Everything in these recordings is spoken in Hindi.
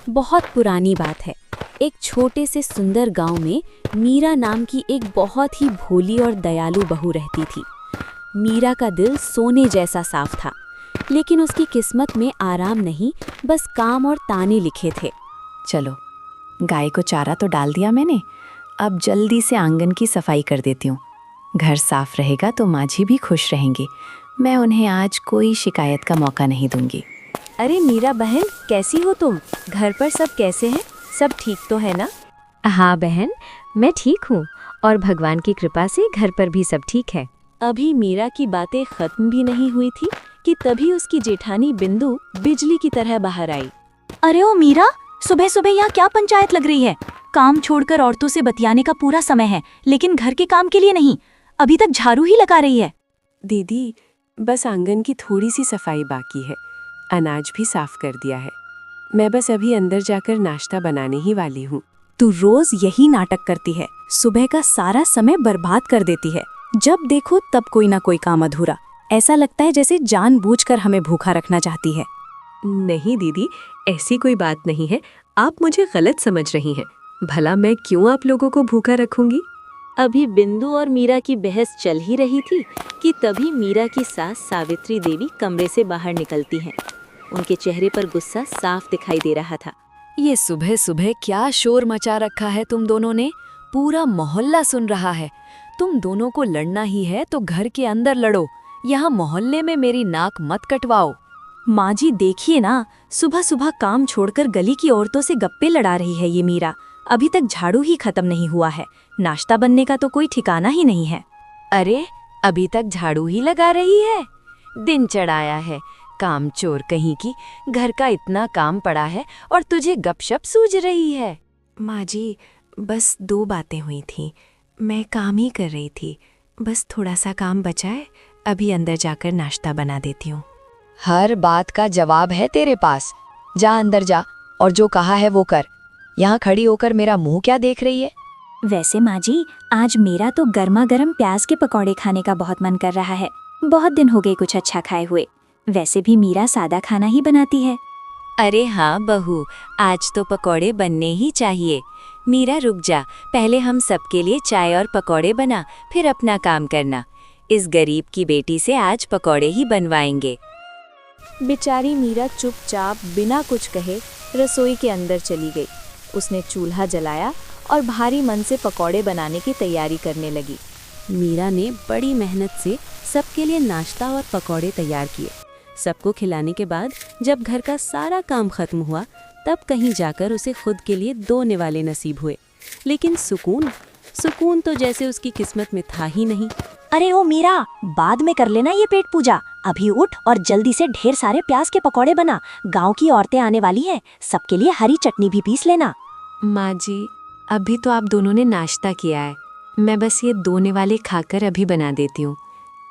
बहुत पुरानी बात है। एक छोटे से सुंदर गांव में मीरा नाम की एक बहुत ही भोली और दयालु बहू रहती थी। मीरा का दिल सोने जैसा साफ था, लेकिन उसकी किस्मत में आराम नहीं, बस काम और ताने लिखे थे। चलो, गाय को चारा तो डाल दिया मैंने, अब जल्दी से आंगन की सफाई कर देती हूँ। घर साफ रहेगा तो माझी भी खुश रहेंगे। मैं उन्हें आज कोई शिकायत का मौका नहीं दूंगी। अरे मीरा बहन, कैसी हो तुम? घर पर सब कैसे हैं? सब ठीक तो है ना? हाँ बहन, मैं ठीक हूँ और भगवान की कृपा से घर पर भी सब ठीक है। अभी मीरा की बातें खत्म भी नहीं हुई थी कि तभी उसकी जेठानी बिंदु बिजली की तरह बाहर आई। अरे ओ मीरा, सुबह सुबह यहाँ क्या पंचायत लग रही है? काम छोड़कर औरतों से बतियाने का पूरा समय है, लेकिन घर के काम के लिए नहीं। अभी तक झाड़ू ही लगा रही है। दीदी, बस आंगन की थोड़ी सी सफाई बाकी है, अनाज भी साफ कर दिया है। मैं बस अभी अंदर जाकर नाश्ता बनाने ही वाली हूँ। तू रोज यही नाटक करती है, सुबह का सारा समय बर्बाद कर देती है। जब देखो तब कोई ना कोई काम अधूरा। ऐसा लगता है जैसे जानबूझकर हमें भूखा रखना चाहती है। नहीं दीदी, ऐसी कोई बात नहीं है, आप मुझे गलत समझ रही हैं। भला मैं क्यों आप लोगों को भूखा रखूंगी? अभी बिंदु और मीरा की बहस चल ही रही थी कि तभी मीरा की सास सावित्री देवी कमरे से बाहर निकलती हैं। उनके चेहरे पर गुस्सा साफ दिखाई दे रहा था। ये सुबह सुबह क्या शोर मचा रखा है तुम दोनों ने? पूरा मोहल्ला सुन रहा है। तुम दोनों को लड़ना ही है तो घर के अंदर लड़ो, यहाँ मोहल्ले में मेरी नाक मत कटवाओ। माँ जी देखिए ना, सुबह सुबह काम छोड़कर गली की औरतों से गप्पे लड़ा रही है ये मीरा। अभी तक झाड़ू ही खत्म नहीं हुआ है, नाश्ता बनने का तो कोई ठिकाना ही नहीं है। अरे, अभी तक झाड़ू ही लगा रही है? दिन चढ़ाया है, काम चोर कहीं की। घर का इतना काम पड़ा है और तुझे गपशप सूझ रही है। माँ जी, बस 2 बातें हुई थी, मैं काम ही कर रही थी। बस थोड़ा सा काम बचा है, अभी अंदर जाकर नाश्ता बना देती हूँ। हर बात का जवाब है तेरे पास। जा अंदर जा और जो कहा है वो कर। यहाँ खड़ी होकर मेरा मुंह क्या देख रही है? वैसे माँ जी, आज मेरा तो गर्मा गर्म प्याज के पकौड़े खाने का बहुत मन कर रहा है। बहुत दिन हो गए कुछ अच्छा खाए हुए। वैसे भी मीरा सादा खाना ही बनाती है। अरे हाँ बहू, आज तो पकौड़े बनने ही चाहिए। मीरा रुक जा, पहले हम सबके लिए चाय और पकौड़े बना, फिर अपना काम करना। इस गरीब की बेटी से आज पकौड़े ही बनवाएंगे। बेचारी मीरा चुपचाप बिना कुछ कहे रसोई के अंदर चली गई। उसने चूल्हा जलाया और भारी मन से पकौड़े बनाने की तैयारी करने लगी। मीरा ने बड़ी मेहनत से सबके लिए नाश्ता और पकौड़े तैयार किए। सबको खिलाने के बाद जब घर का सारा काम खत्म हुआ, तब कहीं जाकर उसे खुद के लिए 2 निवाले नसीब हुए। लेकिन सुकून तो जैसे उसकी किस्मत में था ही नहीं। अरे ओ मीरा, बाद में कर लेना ये पेट पूजा। अभी उठ और जल्दी से ढेर सारे प्याज के पकौड़े बना। गांव की औरतें आने वाली हैं, सबके लिए हरी चटनी भी पीस लेना। माँ जी, अभी तो आप दोनों ने नाश्ता किया है, मैं बस ये 2 निवाले खाकर अभी बना देती हूँ।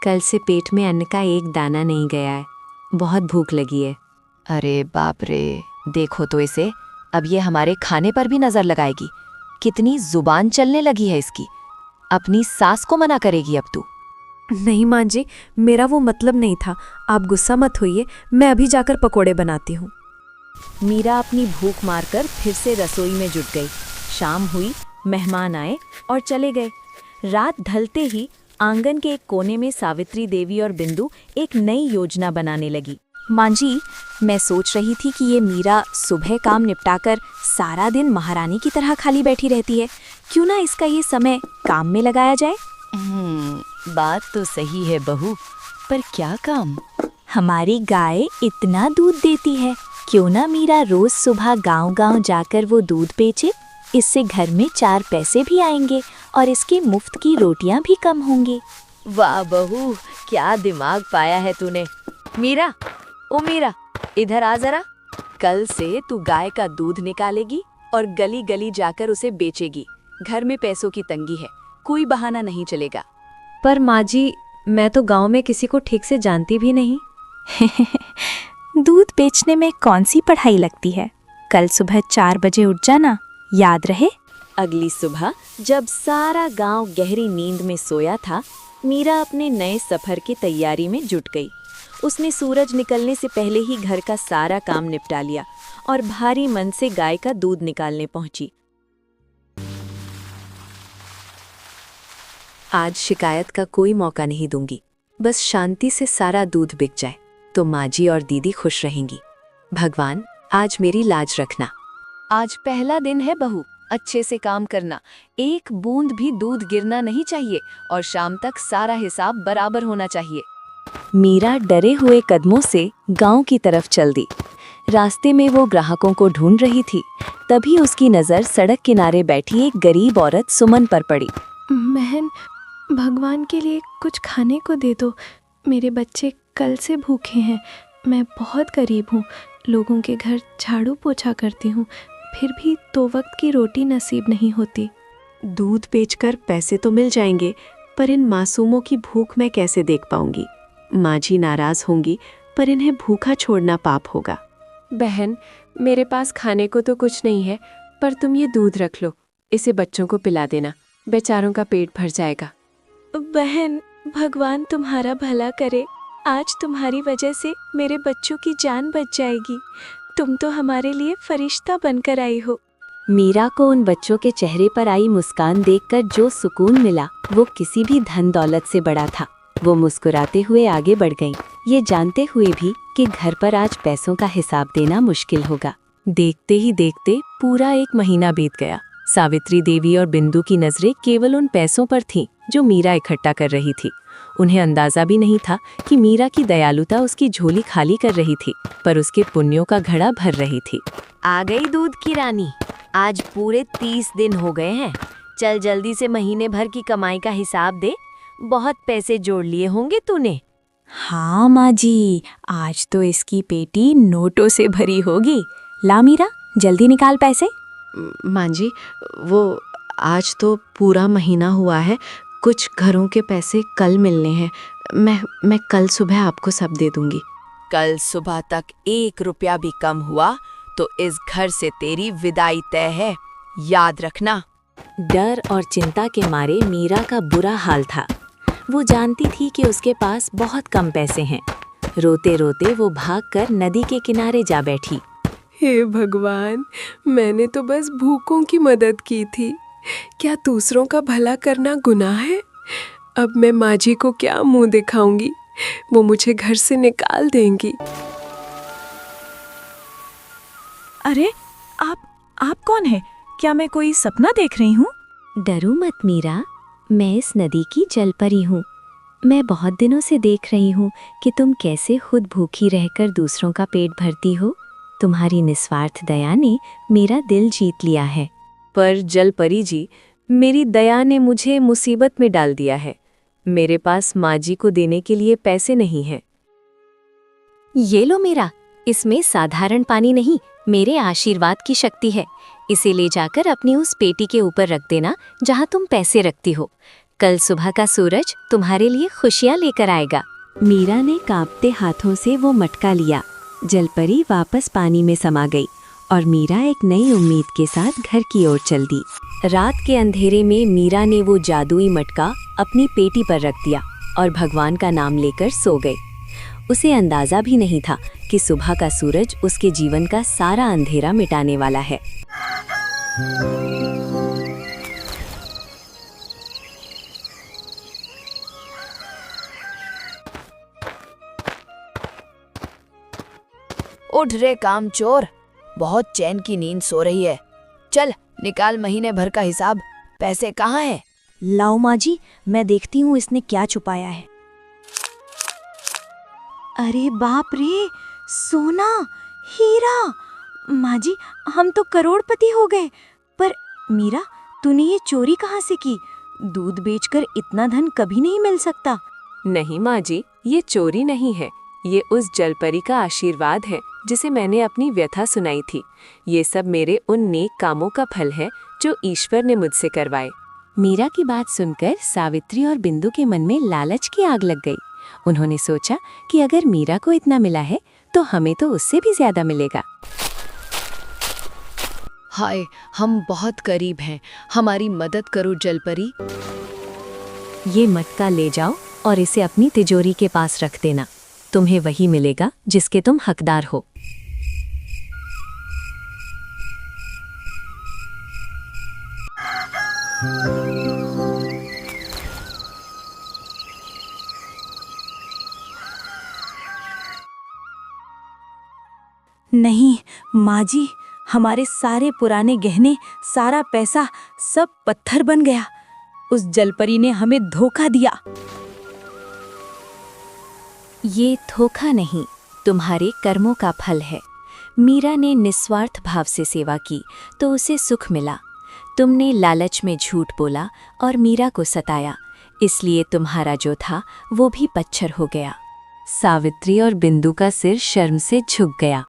कल से पेट में अन्न का एक दाना नहीं गया है, बहुत भूख लगी है। अरे बाप रे, देखो तो इसे, अब ये हमारे खाने पर भी नजर लगाएगी। कितनी जुबान चलने लगी है इसकी। अपनी सास को मना करेगी अब तू। नहीं माँ जी, मेरा वो मतलब नहीं था, आप गुस्सा मत होइए, मैं अभी जाकर पकोड़े बनाती हूँ। मीरा अपनी भूख मारकर फिर से रसोई में जुट गई। शाम हुई, मेहमान आए और चले गए। रात ढलते ही आंगन के एक कोने में सावित्री देवी और बिंदु एक नई योजना बनाने लगी। माँ जी, मैं सोच रही थी कि ये मीरा सुबह काम निपटाकर सारा दिन महारानी की तरह खाली बैठी रहती है। क्यों ना इसका ये समय काम में लगाया जाए? बात तो सही है बहू, पर क्या काम? हमारी गाय इतना दूध देती है, क्यों ना मीरा रोज सुबह गांव-गांव जाकर वो दूध बेचे। इससे घर में 4 पैसे भी आएंगे और इसके मुफ्त की रोटियां भी कम होंगी। वाह बहू, क्या दिमाग पाया है तूने। मीरा, ओ मीरा, इधर आ जरा। कल से तू गाय का दूध निकालेगी और गली गली जाकर उसे बेचेगी। घर में पैसों की तंगी है, कोई बहाना नहीं चलेगा। पर माँ जी, मैं तो गांव में किसी को ठीक से जानती भी नहीं। दूध बेचने में कौन सी पढ़ाई लगती है? कल सुबह 4 बजे उठ जाना, याद रहे। अगली सुबह जब सारा गांव गहरी नींद में सोया था, मीरा अपने नए सफर की तैयारी में जुट गई। उसने सूरज निकलने से पहले ही घर का सारा काम निपटा लिया और भारी मन से गाय का दूध निकालने पहुंची। आज शिकायत का कोई मौका नहीं दूंगी। बस शांति से सारा दूध बिक जाए तो माजी और दीदी खुश रहेंगी। भगवान, आज मेरी लाज रखना। आज पहला दिन है बहू, अच्छे से काम करना। एक बूंद भी दूध गिरना नहीं चाहिए और शाम तक सारा हिसाब बराबर होना चाहिए। मीरा डरे हुए कदमों से गांव की तरफ चल दी। रास्ते में वो ग्राहकों को ढूंढ रही थी, तभी उसकी नज़र सड़क किनारे बैठी एक गरीब औरत सुमन पर पड़ी। बहन, भगवान के लिए कुछ खाने को दे दो। मेरे बच्चे कल से भूखे हैं। मैं बहुत गरीब हूँ, लोगों के घर झाड़ू पोछा करती हूँ, फिर भी 2 वक्त की रोटी नसीब नहीं होती। दूध बेचकर पैसे तो मिल जाएंगे, पर इन मासूमों की भूख मैं कैसे देख पाऊंगी। माजी नाराज होंगी, पर इन्हें भूखा छोड़ना पाप होगा। बहन, मेरे पास खाने को तो कुछ नहीं है, पर तुम ये दूध रख लो, इसे बच्चों को पिला देना, बेचारों का पेट भर जाएगा। बहन, भगवान तुम्हारा भला करे। आज तुम्हारी वजह से मेरे बच्चों की जान बच जाएगी। तुम तो हमारे लिए फरिश्ता बनकर आई हो। मीरा को उन बच्चों के चेहरे पर आई मुस्कान देखकर जो सुकून मिला वो किसी भी धन दौलत से बड़ा था। वो मुस्कुराते हुए आगे बढ़ गईं, ये जानते हुए भी कि घर पर आज पैसों का हिसाब देना मुश्किल होगा। देखते ही देखते पूरा 1 महीना बीत गया। सावित्री देवी और बिंदु की नजरें केवल उन पैसों पर थीं जो मीरा इकट्ठा कर रही थी। उन्हें अंदाजा भी नहीं था कि मीरा की दयालुता उसकी झोली खाली कर रही थी, पर उसके पुण्यों का घड़ा भर रही थी। आ गई दूध की रानी। आज पूरे 30 दिन हो गए हैं। चल जल्दी से महीने भर की कमाई का हिसाब दे। बहुत पैसे जोड़ लिए होंगे तूने। हाँ माँ जी, आज तो इसकी पेटी नोटों से भरी होगी। ला मीरा, जल्दी निकाल पैसे। माँ जी, वो आज तो पूरा महीना हुआ है, कुछ घरों के पैसे कल मिलने हैं। मैं कल सुबह आपको सब दे दूंगी। कल सुबह तक 1 रुपया भी कम हुआ तो इस घर से तेरी विदाई तय है, याद रखना। डर और चिंता के मारे मीरा का बुरा हाल था। वो जानती थी कि उसके पास बहुत कम पैसे हैं। रोते रोते वो भागकर नदी के किनारे जा बैठी। हे भगवान, मैंने तो बस भूखों की मदद की थी। क्या दूसरों का भला करना गुनाह है? अब मैं माजी को क्या मुंह दिखाऊंगी? वो मुझे घर से निकाल देंगी। अरे, आप कौन है? क्या मैं कोई सपना देख रही हूँ? डरो मत मीरा, मैं इस नदी की जलपरी हूँ। मैं बहुत दिनों से देख रही हूँ कि तुम कैसे खुद भूखी रहकर दूसरों का पेट भरती हो। तुम्हारी निस्वार्थ दया ने मेरा दिल जीत लिया है। पर जलपरी जी, मेरी दया ने मुझे मुसीबत में डाल दिया है। मेरे पास माजी को देने के लिए पैसे नहीं हैं। ये लो मीरा, इसमें साधारण पानी नहीं, मेरे आशीर्वाद की शक्ति है। इसे ले जाकर अपनी उस पेटी के ऊपर रख देना जहाँ तुम पैसे रखती हो। कल सुबह का सूरज तुम्हारे लिए खुशियाँ लेकर आएगा। मीरा ने कांपते हाथों से वो मटका लिया। जलपरी वापस पानी में समा गई और मीरा एक नई उम्मीद के साथ घर की ओर चल दी। रात के अंधेरे में मीरा ने वो जादुई मटका अपनी पेटी पर रख दिया और भगवान का नाम लेकर सो गई। उसे अंदाजा भी नहीं था कि सुबह का सूरज उसके जीवन का सारा अंधेरा मिटाने वाला है। उठ रे कामचोर, बहुत चैन की नींद सो रही है। चल निकाल महीने भर का हिसाब। पैसे कहाँ हैं? लाओ माँ जी, मैं देखती हूँ इसने क्या छुपाया है। अरे बाप रे, सोना, हीरा। माँ जी, हम तो करोड़पति हो गए। पर मीरा, तूने ये चोरी कहाँ से की? दूध बेचकर इतना धन कभी नहीं मिल सकता। नहीं माँ जी, ये चोरी नहीं है। ये उस जलपरी का आशीर्वाद है जिसे मैंने अपनी व्यथा सुनाई थी। ये सब मेरे उन नेक कामों का फल है जो ईश्वर ने मुझसे करवाए। मीरा की बात सुनकर सावित्री और बिंदु के मन में लालच की आग लग गई। उन्होंने सोचा कि अगर मीरा को इतना मिला है तो हमें तो उससे भी ज्यादा मिलेगा। हाय, हम बहुत करीब हैं, हमारी मदद करो जलपरी। ये मटका ले जाओ और इसे अपनी तिजोरी के पास रख देना। तुम्हें वही मिलेगा जिसके तुम हकदार हो। नहीं माँ जी, हमारे सारे पुराने गहने, सारा पैसा सब पत्थर बन गया। उस जलपरी ने हमें धोखा दिया। ये धोखा नहीं, तुम्हारे कर्मों का फल है। मीरा ने निस्वार्थ भाव से सेवा की तो उसे सुख मिला। तुमने लालच में झूठ बोला और मीरा को सताया, इसलिए तुम्हारा जो था वो भी पत्थर हो गया। सावित्री और बिंदु का सिर शर्म से झुक गया।